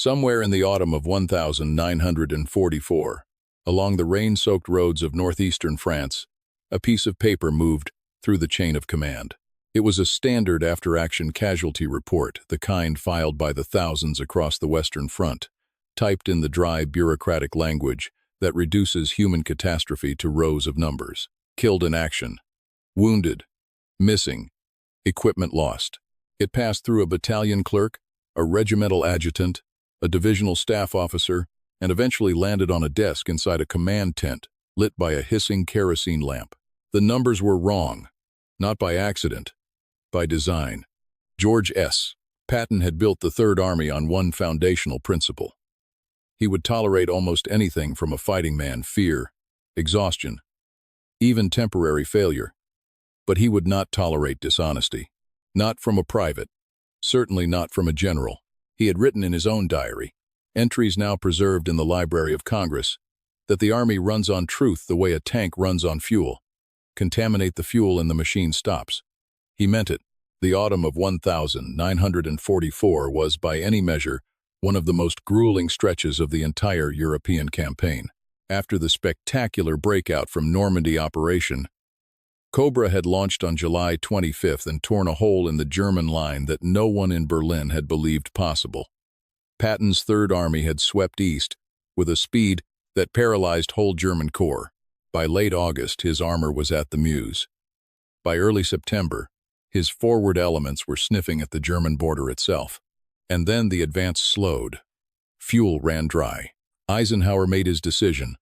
Somewhere in the autumn of 1944, along the rain-soaked roads of northeastern France, a piece of paper moved through the chain of command. It was a standard after-action casualty report, the kind filed by the thousands across the Western Front, typed in the dry, bureaucratic language that reduces human catastrophe to rows of numbers. Killed in action, wounded, missing, equipment lost. It passed through a battalion clerk, a regimental adjutant, a divisional staff officer, and eventually landed on a desk inside a command tent lit by a hissing kerosene lamp. The numbers were wrong, not by accident, by design. George S. Patton had built the Third Army on one foundational principle. He would tolerate almost anything from a fighting man: fear, exhaustion, even temporary failure. But he would not tolerate dishonesty. Not from a private, certainly not from a general. He had written in his own diary, entries now preserved in the Library of Congress, that the Army runs on truth the way a tank runs on fuel. Contaminate the fuel and the machine stops. He meant it. The autumn of 1944 was, by any measure, one of the most grueling stretches of the entire European campaign. After the spectacular breakout from Normandy operation, Cobra had launched on July 25th and torn a hole in the German line that no one in Berlin had believed possible. Patton's Third Army had swept east with a speed that paralyzed whole German corps. By late August, his armor was at the Meuse. By early September, his forward elements were sniffing at the German border itself. And then the advance slowed. Fuel ran dry. Eisenhower made his decision.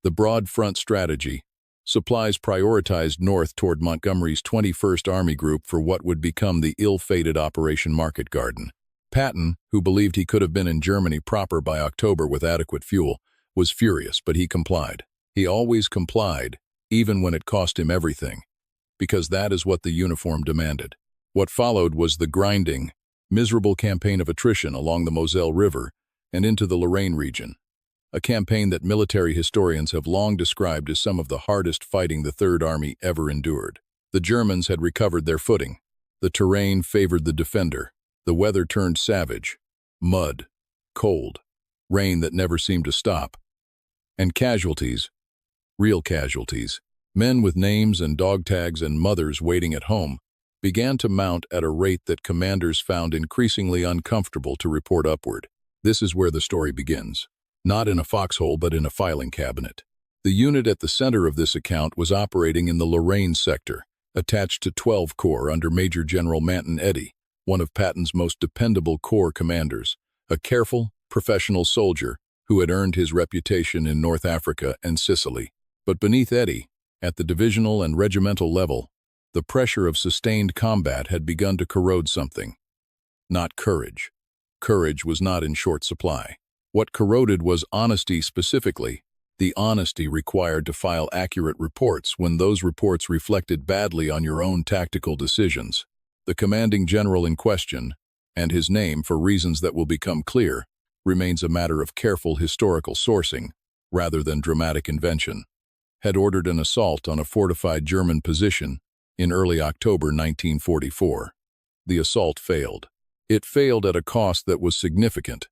The broad front strategy. Supplies prioritized north toward Montgomery's 21st Army Group for what would become the ill-fated Operation Market Garden. Patton, who believed he could have been in Germany proper by October with adequate fuel, was furious, but he complied. He always complied, even when it cost him everything, because that is what the uniform demanded. What followed was the grinding, miserable campaign of attrition along the Moselle River and into the Lorraine region. A campaign that military historians have long described as some of the hardest fighting the Third Army ever endured. The Germans had recovered their footing. The terrain favored the defender. The weather turned savage. Mud, cold, rain that never seemed to stop. And casualties, real casualties, men with names and dog tags and mothers waiting at home, began to mount at a rate that commanders found increasingly uncomfortable to report upward. This is where the story begins. Not in a foxhole, but in a filing cabinet. The unit at the center of this account was operating in the Lorraine sector, attached to 12 Corps under Major General Manton Eddy, one of Patton's most dependable Corps commanders, a careful, professional soldier who had earned his reputation in North Africa and Sicily. But beneath Eddy, at the divisional and regimental level, the pressure of sustained combat had begun to corrode something. Not courage. Courage was not in short supply. What corroded was honesty specifically, the honesty required to file accurate reports when those reports reflected badly on your own tactical decisions. The commanding general in question, and his name for reasons that will become clear, remains a matter of careful historical sourcing rather than dramatic invention, had ordered an assault on a fortified German position in early October 1944. The assault failed. It failed at a cost that was significant.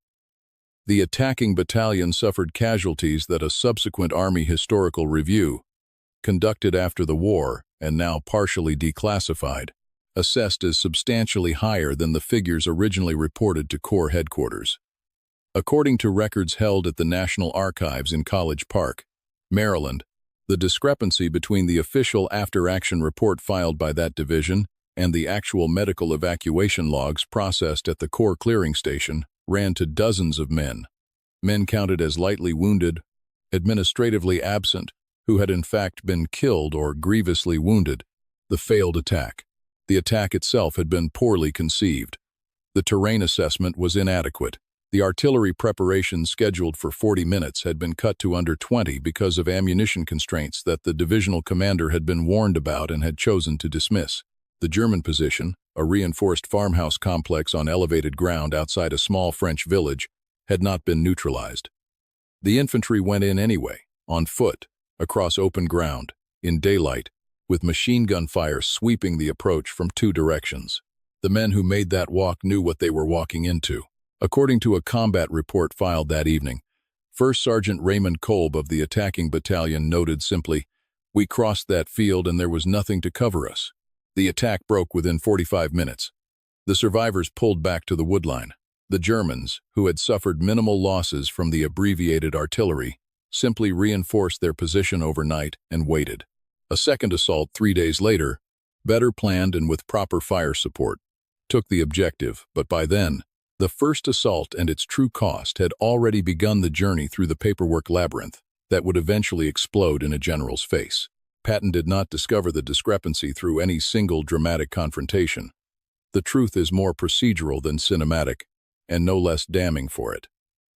The attacking battalion suffered casualties that a subsequent Army historical review, conducted after the war and now partially declassified, assessed as substantially higher than the figures originally reported to Corps headquarters. According to records held at the National Archives in College Park, Maryland, the discrepancy between the official after-action report filed by that division and the actual medical evacuation logs processed at the Corps clearing station ran to dozens of men counted as lightly wounded, administratively absent, who had in fact been killed or grievously wounded. The failed attack. The attack itself had been poorly conceived. The terrain assessment was inadequate. The artillery preparation scheduled for 40 minutes had been cut to under 20 because of ammunition constraints that the divisional commander had been warned about and had chosen to dismiss. The German position, a reinforced farmhouse complex on elevated ground outside a small French village, had not been neutralized. The infantry went in anyway, on foot, across open ground, in daylight, with machine gun fire sweeping the approach from two directions. The men who made that walk knew what they were walking into: According to a combat report filed that evening, First Sergeant Raymond Kolb of the attacking battalion noted simply, "We crossed that field and there was nothing to cover us. The attack broke within 45 minutes. The survivors pulled back to the woodline. The Germans, who had suffered minimal losses from the abbreviated artillery, simply reinforced their position overnight and waited. A second assault 3 days later, better planned and with proper fire support, took the objective, but by then, the first assault and its true cost had already begun the journey through the paperwork labyrinth that would eventually explode in a general's face." Patton did not discover the discrepancy through any single dramatic confrontation. The truth is more procedural than cinematic, and no less damning for it.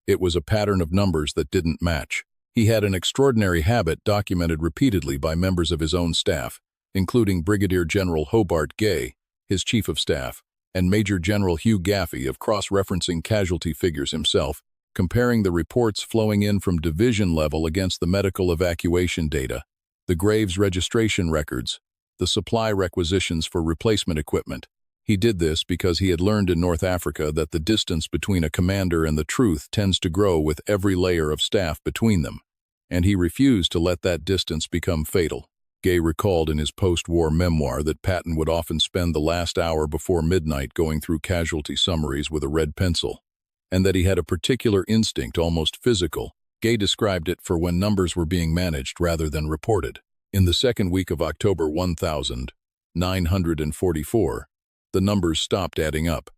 It was a pattern of numbers that didn't match. He had an extraordinary habit documented repeatedly by members of his own staff, including Brigadier General Hobart Gay, his chief of staff, and Major General Hugh Gaffey, of cross-referencing casualty figures himself, comparing the reports flowing in from division level against the medical evacuation data, the graves registration records, the supply requisitions for replacement equipment. He did this because he had learned in North Africa that the distance between a commander and the truth tends to grow with every layer of staff between them, and he refused to let that distance become fatal. Gay recalled in his post-war memoir that Patton would often spend the last hour before midnight going through casualty summaries with a red pencil, and that he had a particular instinct, almost physical. Gay described it for when numbers were being managed rather than reported. In the second week of October 1944, the numbers stopped adding up.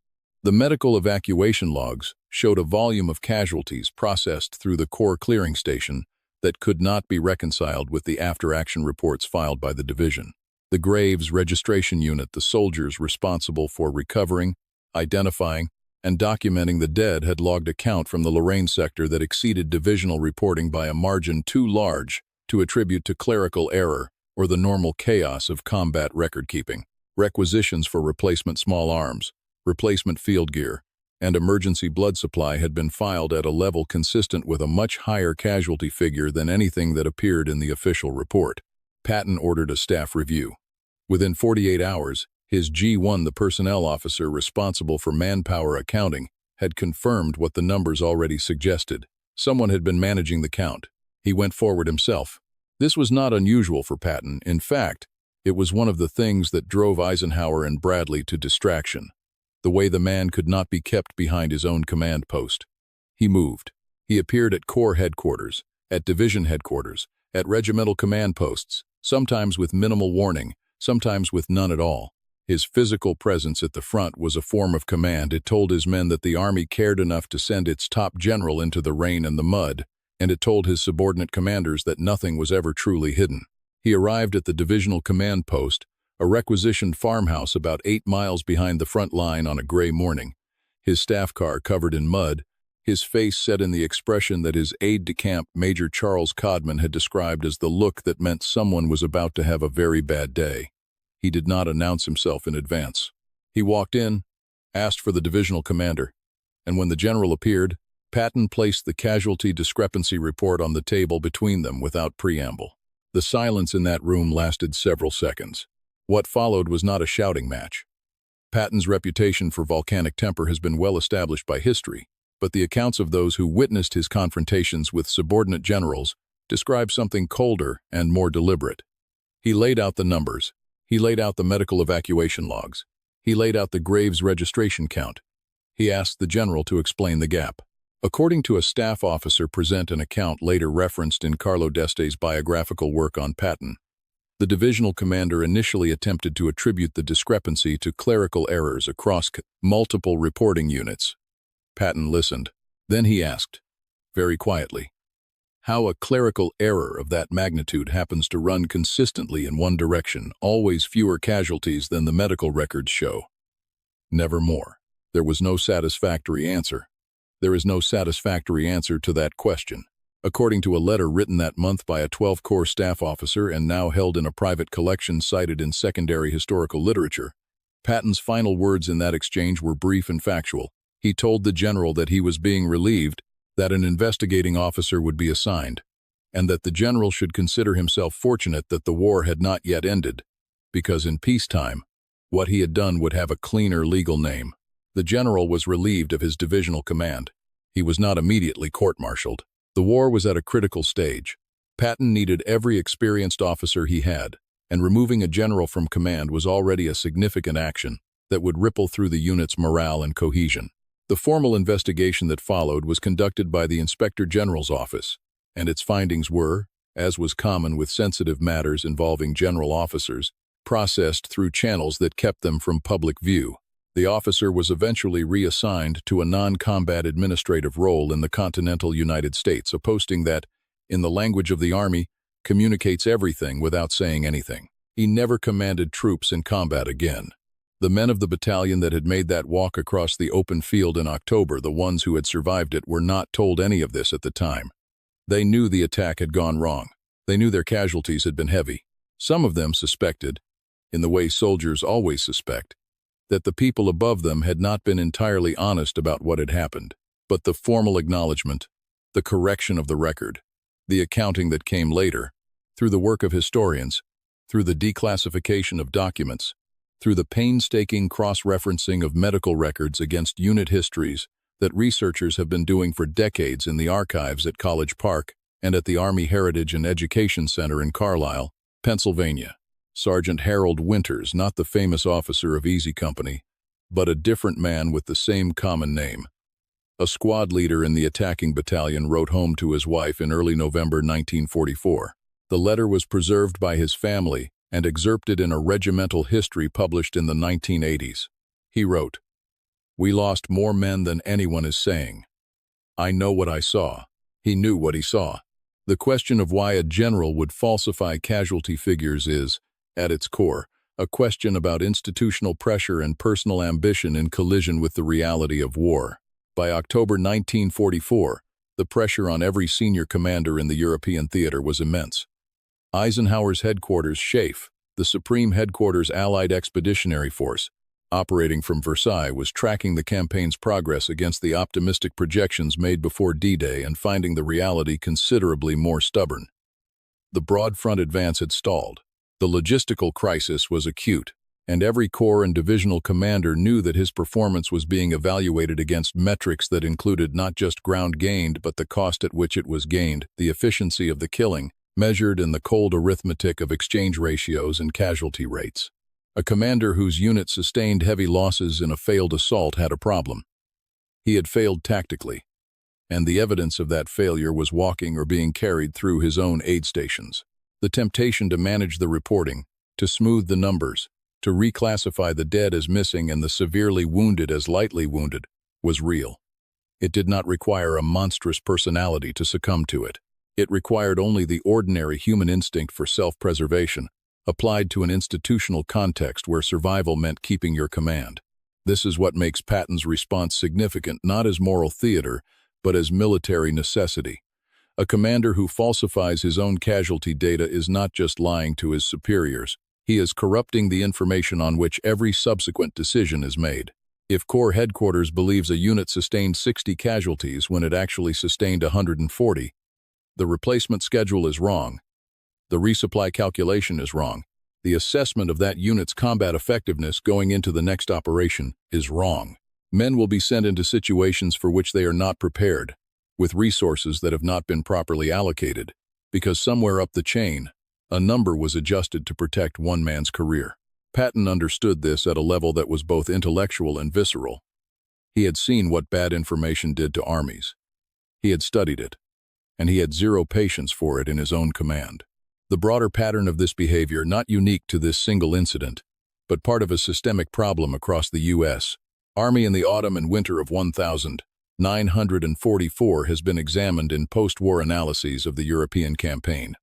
The medical evacuation logs showed a volume of casualties processed through the Corps clearing station that could not be reconciled with the after-action reports filed by the division. The Graves Registration Unit, the soldiers responsible for recovering, identifying, and documenting the dead, had logged a count from the Lorraine sector that exceeded divisional reporting by a margin too large to attribute to clerical error or the normal chaos of combat record-keeping. Requisitions for replacement small arms, replacement field gear, and emergency blood supply had been filed at a level consistent with a much higher casualty figure than anything that appeared in the official report. Patton ordered a staff review. Within 48 hours, his G1, the personnel officer responsible for manpower accounting, had confirmed what the numbers already suggested. Someone had been managing the count. He went forward himself. This was not unusual for Patton. In fact, it was one of the things that drove Eisenhower and Bradley to distraction, the way the man could not be kept behind his own command post. He moved. He appeared at Corps headquarters, at division headquarters, at regimental command posts, sometimes with minimal warning, sometimes with none at all. His physical presence at the front was a form of command. It told his men that the Army cared enough to send its top general into the rain and the mud, and it told his subordinate commanders that nothing was ever truly hidden. He arrived at the divisional command post, a requisitioned farmhouse about 8 miles behind the front line, on a gray morning, his staff car covered in mud, his face set in the expression that his aide-de-camp, Major Charles Codman, had described as the look that meant someone was about to have a very bad day. He did not announce himself in advance. He walked in, asked for the divisional commander, and when the general appeared, Patton placed the casualty discrepancy report on the table between them without preamble. The silence in that room lasted several seconds. What followed was not a shouting match. Patton's reputation for volcanic temper has been well established by history, but the accounts of those who witnessed his confrontations with subordinate generals describe something colder and more deliberate. He laid out the numbers. He laid out the medical evacuation logs. He laid out the Graves registration count. He asked the general to explain the gap. According to a staff officer present an account later referenced in Carlo d'Este's biographical work on Patton, the divisional commander initially attempted to attribute the discrepancy to clerical errors across multiple reporting units. Patton listened. Then he asked, very quietly, how a clerical error of that magnitude happens to run consistently in one direction, always fewer casualties than the medical records show. Nevermore. There was no satisfactory answer. There is no satisfactory answer to that question. According to a letter written that month by a 12th Corps staff officer and now held in a private collection cited in secondary historical literature, Patton's final words in that exchange were brief and factual. He told the general that he was being relieved, that an investigating officer would be assigned, and that the general should consider himself fortunate that the war had not yet ended, because in peacetime, what he had done would have a cleaner legal name. The general was relieved of his divisional command. He was not immediately court-martialed. The war was at a critical stage. Patton needed every experienced officer he had, and removing a general from command was already a significant action that would ripple through the unit's morale and cohesion. The formal investigation that followed was conducted by the Inspector General's office, and its findings were, as was common with sensitive matters involving general officers, processed through channels that kept them from public view. The officer was eventually reassigned to a non-combat administrative role in the continental United States, a posting that, in the language of the Army, communicates everything without saying anything. He never commanded troops in combat again. The men of the battalion that had made that walk across the open field in October, the ones who had survived it, were not told any of this at the time. They knew the attack had gone wrong. They knew their casualties had been heavy. Some of them suspected, in the way soldiers always suspect, that the people above them had not been entirely honest about what had happened. But the formal acknowledgement, the correction of the record, the accounting that came later, through the work of historians, through the declassification of documents, through the painstaking cross-referencing of medical records against unit histories that researchers have been doing for decades in the archives at College Park and at the Army Heritage and Education Center in Carlisle, Pennsylvania. Sergeant Harold Winters, not the famous officer of Easy Company, but a different man with the same common name. A squad leader in the attacking battalion wrote home to his wife in early November 1944. The letter was preserved by his family and excerpted in a regimental history published in the 1980s. He wrote, "We lost more men than anyone is saying. I know what I saw." He knew what he saw. The question of why a general would falsify casualty figures is, at its core, a question about institutional pressure and personal ambition in collision with the reality of war. By October 1944, the pressure on every senior commander in the European theater was immense. Eisenhower's headquarters, SHAEF, the Supreme Headquarters Allied Expeditionary Force, operating from Versailles, was tracking the campaign's progress against the optimistic projections made before D-Day and finding the reality considerably more stubborn. The broad front advance had stalled. The logistical crisis was acute, and every corps and divisional commander knew that his performance was being evaluated against metrics that included not just ground gained but the cost at which it was gained, the efficiency of the killing, measured in the cold arithmetic of exchange ratios and casualty rates. A commander whose unit sustained heavy losses in a failed assault had a problem. He had failed tactically, and the evidence of that failure was walking or being carried through his own aid stations. The temptation to manage the reporting, to smooth the numbers, to reclassify the dead as missing and the severely wounded as lightly wounded, was real. It did not require a monstrous personality to succumb to it. It required only the ordinary human instinct for self-preservation, applied to an institutional context where survival meant keeping your command. This is what makes Patton's response significant, not as moral theater, but as military necessity. A commander who falsifies his own casualty data is not just lying to his superiors. He is corrupting the information on which every subsequent decision is made. If Corps Headquarters believes a unit sustained 60 casualties when it actually sustained 140, the replacement schedule is wrong. The resupply calculation is wrong. The assessment of that unit's combat effectiveness going into the next operation is wrong. Men will be sent into situations for which they are not prepared, with resources that have not been properly allocated, because somewhere up the chain, a number was adjusted to protect one man's career. Patton understood this at a level that was both intellectual and visceral. He had seen what bad information did to armies. He had studied it, and he had zero patience for it in his own command. The broader pattern of this behavior, not unique to this single incident, but part of a systemic problem across the U.S. Army in the autumn and winter of 1944 has been examined in post-war analyses of the European campaign.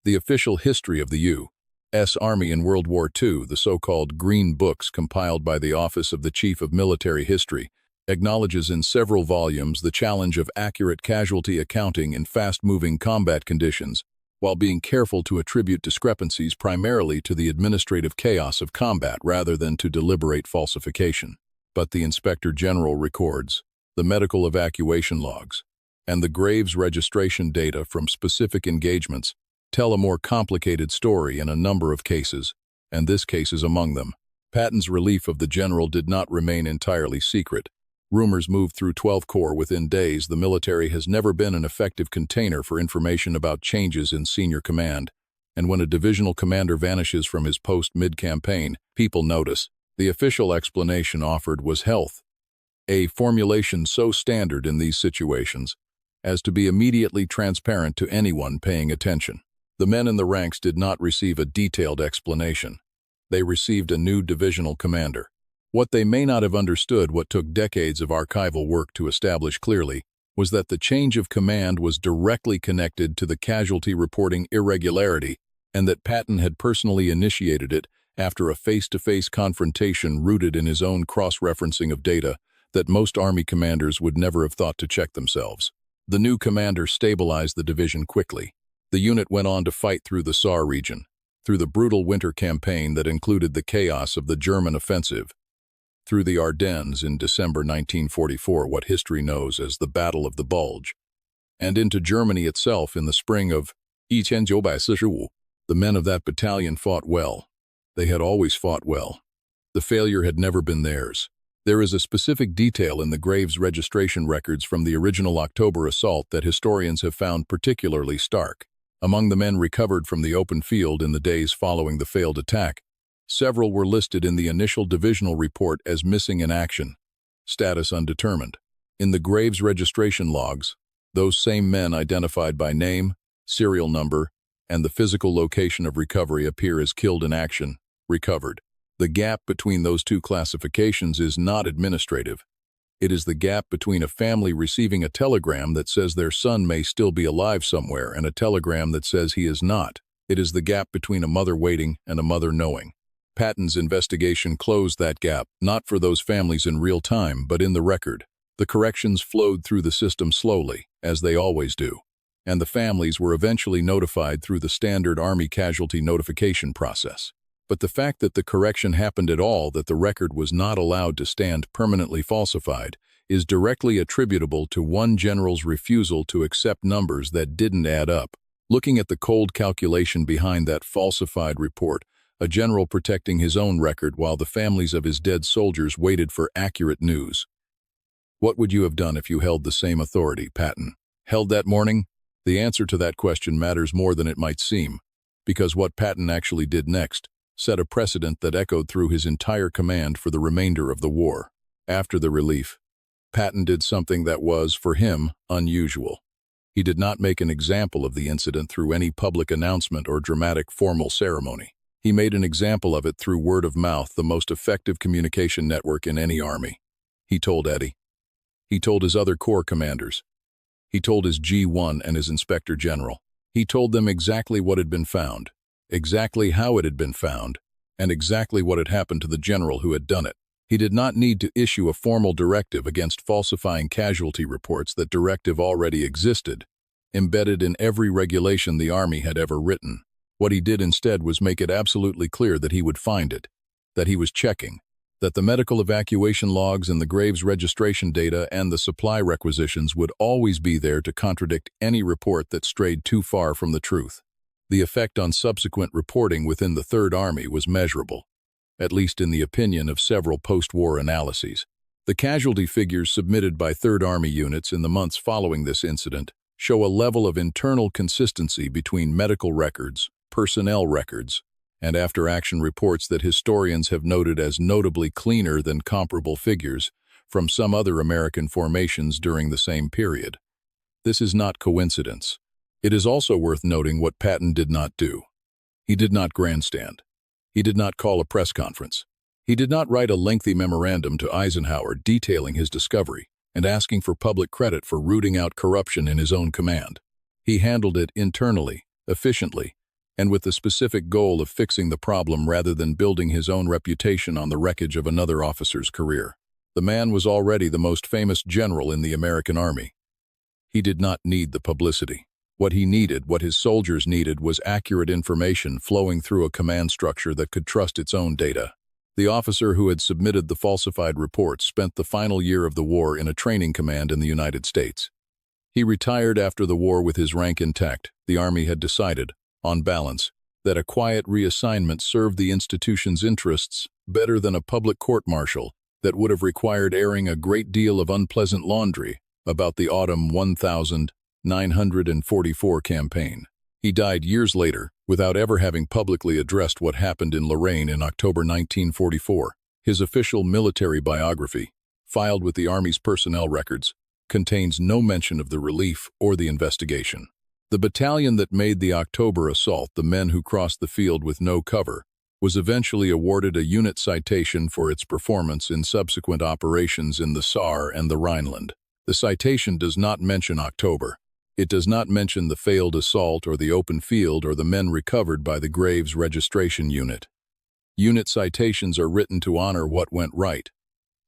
The official history of the U.S. Army in World War II, the so-called Green Books compiled by the Office of the Chief of Military History, acknowledges in several volumes the challenge of accurate casualty accounting in fast-moving combat conditions, while being careful to attribute discrepancies primarily to the administrative chaos of combat rather than to deliberate falsification. But the Inspector General records the medical evacuation logs and the graves registration data from specific engagements tell a more complicated story in a number of cases, and this case is among them. Patton's relief of the general did not remain entirely secret. Rumors moved through 12th Corps within days. The military has never been an effective container for information about changes in senior command, and when a divisional commander vanishes from his post mid-campaign, people notice. The official explanation offered was health, a formulation so standard in these situations as to be immediately transparent to anyone paying attention. The men in the ranks did not receive a detailed explanation. They received a new divisional commander. What they may not have understood, what took decades of archival work to establish clearly, was that the change of command was directly connected to the casualty reporting irregularity, and that Patton had personally initiated it after a face-to-face confrontation rooted in his own cross-referencing of data that most Army commanders would never have thought to check themselves. The new commander stabilized the division quickly. The unit went on to fight through the Saar region, through the brutal winter campaign that included the chaos of the German offensive, through the Ardennes in December 1944, what history knows as the Battle of the Bulge, and into Germany itself in the spring of 1945. The men of that battalion fought well. They had always fought well. The failure had never been theirs. There is a specific detail in the Graves registration records from the original October assault that historians have found particularly stark. Among the men recovered from the open field in the days following the failed attack, several were listed in the initial divisional report as missing in action, status undetermined. In the Graves registration logs, those same men identified by name, serial number, and the physical location of recovery appear as killed in action, recovered. The gap between those two classifications is not administrative. It is the gap between a family receiving a telegram that says their son may still be alive somewhere and a telegram that says he is not. It is the gap between a mother waiting and a mother knowing. Patton's investigation closed that gap, not for those families in real time, but in the record. The corrections flowed through the system slowly, as they always do, and the families were eventually notified through the standard Army casualty notification process. But the fact that the correction happened at all, that the record was not allowed to stand permanently falsified, is directly attributable to one general's refusal to accept numbers that didn't add up. Looking at the cold calculation behind that falsified report, a general protecting his own record while the families of his dead soldiers waited for accurate news. What would you have done if you held the same authority, Patton? Held that morning? The answer to that question matters more than it might seem, because what Patton actually did next set a precedent that echoed through his entire command for the remainder of the war. After the relief, Patton did something that was, for him, unusual. He did not make an example of the incident through any public announcement or dramatic formal ceremony. He made an example of it through word of mouth, the most effective communication network in any army. He told Eddie. He told his other corps commanders. He told his G1 and his inspector general. He told them exactly what had been found, exactly how it had been found, and exactly what had happened to the general who had done it. He did not need to issue a formal directive against falsifying casualty reports. That directive already existed, embedded in every regulation the Army had ever written. What he did instead was make it absolutely clear that he would find it, that he was checking, that the medical evacuation logs and the Graves registration data and the supply requisitions would always be there to contradict any report that strayed too far from the truth. The effect on subsequent reporting within the Third Army was measurable, at least in the opinion of several post-war analyses. The casualty figures submitted by Third Army units in the months following this incident show a level of internal consistency between medical records, personnel records, and after-action reports that historians have noted as notably cleaner than comparable figures from some other American formations during the same period. This is not coincidence. It is also worth noting what Patton did not do. He did not grandstand. He did not call a press conference. He did not write a lengthy memorandum to Eisenhower detailing his discovery and asking for public credit for rooting out corruption in his own command. He handled it internally, efficiently, and with the specific goal of fixing the problem rather than building his own reputation on the wreckage of another officer's career. The man was already the most famous general in the American Army. He did not need the publicity. What he needed, what his soldiers needed, was accurate information flowing through a command structure that could trust its own data. The officer who had submitted the falsified reports spent the final year of the war in a training command in the United States. He retired after the war with his rank intact. The Army had decided, on balance, that a quiet reassignment served the institution's interests better than a public court-martial that would have required airing a great deal of unpleasant laundry about the autumn 1944 campaign. He died years later without ever having publicly addressed what happened in Lorraine in October 1944. His official military biography, filed with the Army's personnel records, contains no mention of the relief or the investigation. The battalion that made the October assault, the men who crossed the field with no cover, was eventually awarded a unit citation for its performance in subsequent operations in the Saar and the Rhineland. The citation does not mention October. It does not mention the failed assault or the open field or the men recovered by the Graves Registration Unit. Unit citations are written to honor what went right,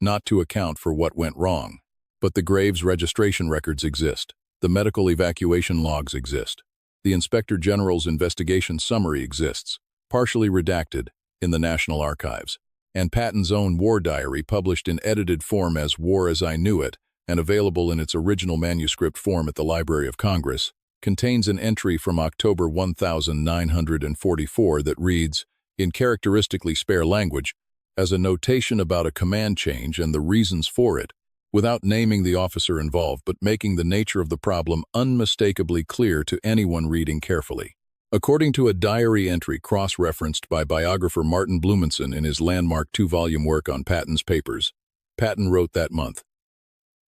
not to account for what went wrong. But the Graves registration records exist. The medical evacuation logs exist. The Inspector General's investigation summary exists, partially redacted, in the National Archives. And Patton's own war diary, published in edited form as War as I Knew It, and available in its original manuscript form at the Library of Congress, contains an entry from October 1944 that reads, in characteristically spare language, as a notation about a command change and the reasons for it, without naming the officer involved but making the nature of the problem unmistakably clear to anyone reading carefully. According to a diary entry cross-referenced by biographer Martin Blumenson in his landmark 2-volume work on Patton's papers, Patton wrote that month,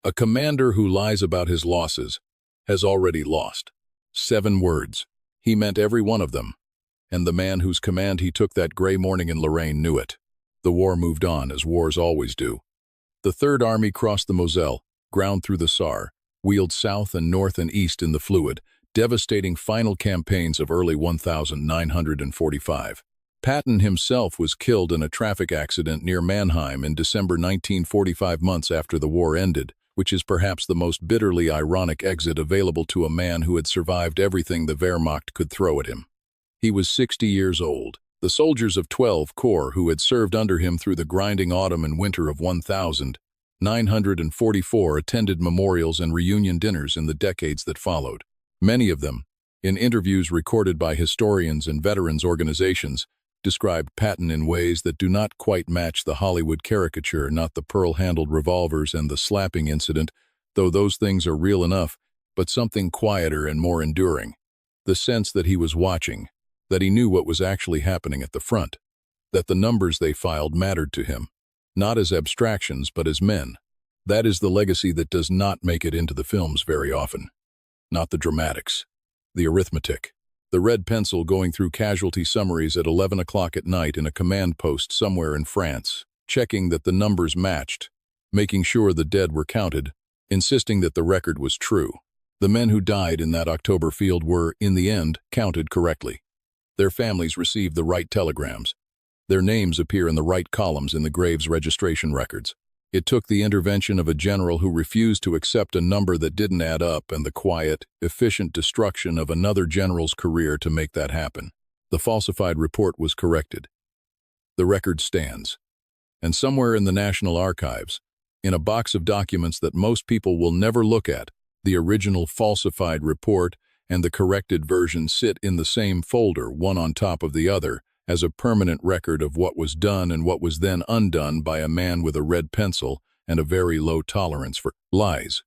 "A commander who lies about his losses has already lost." 7 words. He meant every one of them, and the man whose command he took that gray morning in Lorraine knew it. The war moved on, as wars always do. The Third Army crossed the Moselle, ground through the Saar, wheeled south and north and east in the fluid, devastating final campaigns of early 1945. Patton himself was killed in a traffic accident near Mannheim in December 1945, months after the war ended, which is perhaps the most bitterly ironic exit available to a man who had survived everything the Wehrmacht could throw at him. He was 60 years old. The soldiers of 12 Corps who had served under him through the grinding autumn and winter of 1944 attended memorials and reunion dinners in the decades that followed. Many of them, in interviews recorded by historians and veterans organizations, described Patton in ways that do not quite match the Hollywood caricature, not the pearl-handled revolvers and the slapping incident, though those things are real enough, but something quieter and more enduring. The sense that he was watching, that he knew what was actually happening at the front, that the numbers they filed mattered to him, not as abstractions but as men. That is the legacy that does not make it into the films very often. Not the dramatics, the arithmetic, the red pencil going through casualty summaries at 11 o'clock at night in a command post somewhere in France, checking that the numbers matched, making sure the dead were counted, insisting that the record was true. The men who died in that October field were, in the end, counted correctly. Their families received the right telegrams. Their names appear in the right columns in the Graves registration records. It took the intervention of a general who refused to accept a number that didn't add up and the quiet, efficient destruction of another general's career to make that happen. The falsified report was corrected. The record stands. And somewhere in the National Archives, in a box of documents that most people will never look at, the original falsified report and the corrected version sit in the same folder, one on top of the other, as a permanent record of what was done and what was then undone by a man with a red pencil and a very low tolerance for lies.